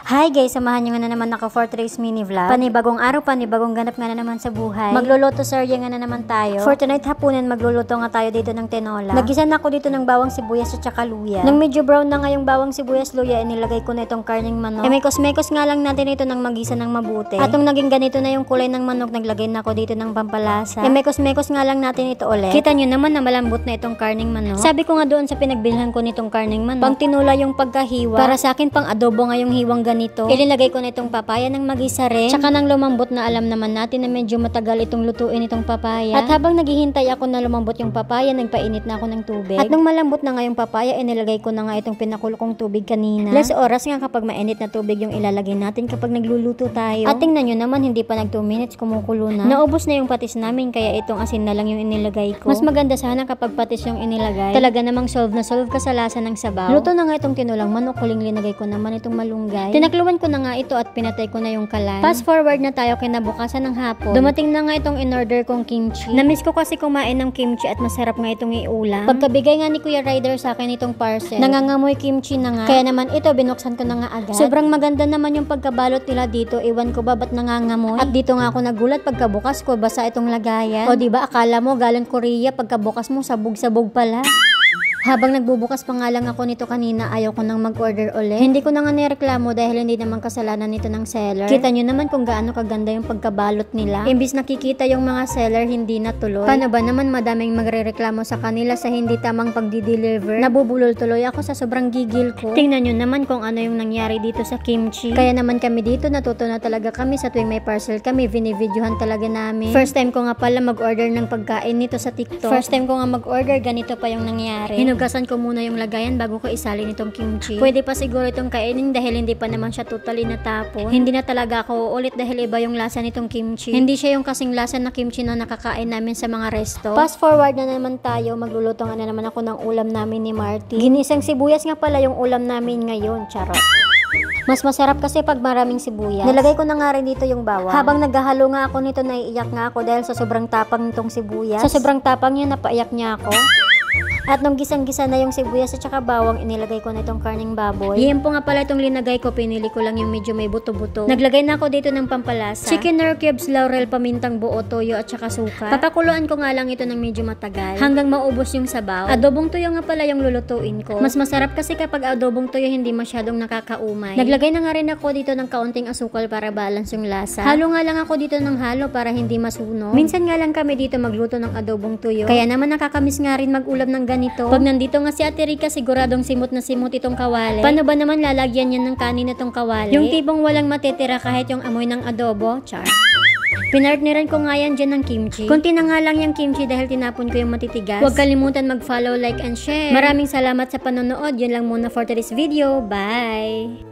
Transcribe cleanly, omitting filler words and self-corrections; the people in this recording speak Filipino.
Hi guys, samahan nyo nga na naman ako for today's mini vlog. Panibagong araw, panibagong ganap nga na naman sa buhay. Magluluto serye nga na naman tayo. For tonight hapunan, magluluto nga tayo dito ng tinola. Nagisa na ako dito ng bawang sibuyas at saka luya. Nang medyo brown na nga yung bawang sibuyas luya, inilagay ko na itong karning manok. Mekos-mekos nga lang natin ito ng magisa ng mabuti. At nung naging ganito na yung kulay ng manok, naglagay na ako dito ng pampalasa. Mekos-mekos nga lang natin ito ulit. Kita nyo naman na malambot na itong karning manok. Sabi ko nga doon sa pinagbilhan ko nitong karning manok, pang tinola yung pagkahiwa. Para sa akin pang adobo nga yung hiwang ganito. Ilinagay ko na itong papaya ng magisa rin. Tsaka nang lumambot na alam naman natin na medyo matagal itong lutuin itong papaya. At habang naghihintay ako na lumambot yung papaya, nagpainit na ako ng tubig. At nung malambot na nga yung papaya, inilagay ko na nga itong pinakulo kong tubig kanina. Less oras nga kapag mainit na tubig yung ilalagay natin kapag nagluluto tayo. At tingnan nyo naman, hindi pa nag 2 minutes, kumukulo na. Naubos na yung patis namin, kaya itong asin na lang yung inilagay ko. Mas maganda sana kapag patis yung inilagay. Talaga namang solve na solve ka sa lasa ng sabaw. Luto na nga itong tinulang manok, huling linagay ko naman itong malunggay. Tinakluwan ko na nga ito at pinatay ko na yung kalan. Fast forward na tayo kinabukasan ng hapon. Dumating na nga itong in-order kong kimchi. Namiss ko kasi kumain ng kimchi at masarap nga itong iulam. Pagkabigay nga ni Kuya Ryder sa akin itong parcel, nangangamoy kimchi na nga. Kaya naman ito, binuksan ko na nga agad. Sobrang maganda naman yung pagkabalot nila dito. Iwan ko ba ba't nangangamoy? At dito nga ako nagulat pagkabukas ko, basa itong lagayan. O diba, akala mo galing Korea, pagkabukas mo sabog-sabog pala. Habang nagbubukas pa nga lang ako nito kanina, ayaw ko nang mag-order ulit. Hindi ko na nga nireklamo dahil hindi naman kasalanan nito ng seller. Kita nyo naman kung gaano kaganda yung pagkabalot nila. Imbis nakikita yung mga seller, hindi natuloy. Paano ba naman madaming magrereklamo sa kanila sa hindi tamang pagdi-deliver? Nabubulol tuloy ako sa sobrang gigil ko. Tingnan nyo naman kung ano yung nangyari dito sa kimchi. Kaya naman kami dito, natuto na talaga kami sa tuwing may parcel kami, vinivideohan talaga namin. First time ko nga pala mag-order ng pagkain nito sa TikTok. First time ko nga mag-order, ganito pa yung nangyari. Hinugasan ko muna yung lagayan bago ko isalin itong kimchi. Pwede pa siguro itong kainin dahil hindi pa naman siya totally natapon. Hindi na talaga ako uulit dahil iba yung lasa nitong kimchi. Hindi siya yung kasing lasa na kimchi na nakakain namin sa mga resto. Fast forward na naman tayo, magluluto nga na naman ako ng ulam namin ni Marty. Ginisang sibuyas nga pala yung ulam namin ngayon, charot. Mas masarap kasi pag maraming sibuyas. Nilagay ko na nga rin dito yung bawang. Habang naghahalo nga ako nito, naiiyak nga ako dahil sa sobrang tapang nitong sibuyas. Sa sobrang tapang niya, napaiyak niya ako. At nung gisang-gisa na yung sibuyas at saka bawang, inilagay ko na itong karning baboy. Yempo nga pala itong linagay ko, pinili ko lang yung medyo may buto-buto. Naglagay na ako dito ng pampalasa, chicken nor cubes, laurel, pamintang buo, toyo at saka suka. Papakuluan ko nga lang ito ng medyo matagal hanggang maubos yung sabaw. Adobong tuyo nga pala yung lulutuin ko. Mas masarap kasi kapag adobong tuyo hindi masyadong nakakaumay. Naglagay na nga rin ako dito ng kaunting asukal para balance yung lasa. Halo nga lang ako dito ng halo para hindi masunog. Minsan nga lang kami dito magluto ng adobong tuyo. Kaya naman nakakamiss nga rin mag-ulam ng ganito. Pag nandito nga si Ate Rica, siguradong simot na simot itong kawali. Paano ba naman lalagyan niya ng kanin itong kawali? Yung tipong walang matitira kahit yung amoy ng adobo, char. Pinartneran ko nga yan dyan ng kimchi. Kunti na nga lang yung kimchi dahil tinapon ko yung matitigas. Huwag kalimutan mag-follow, like, and share. Maraming salamat sa panonood. Yun lang muna for today's video. Bye!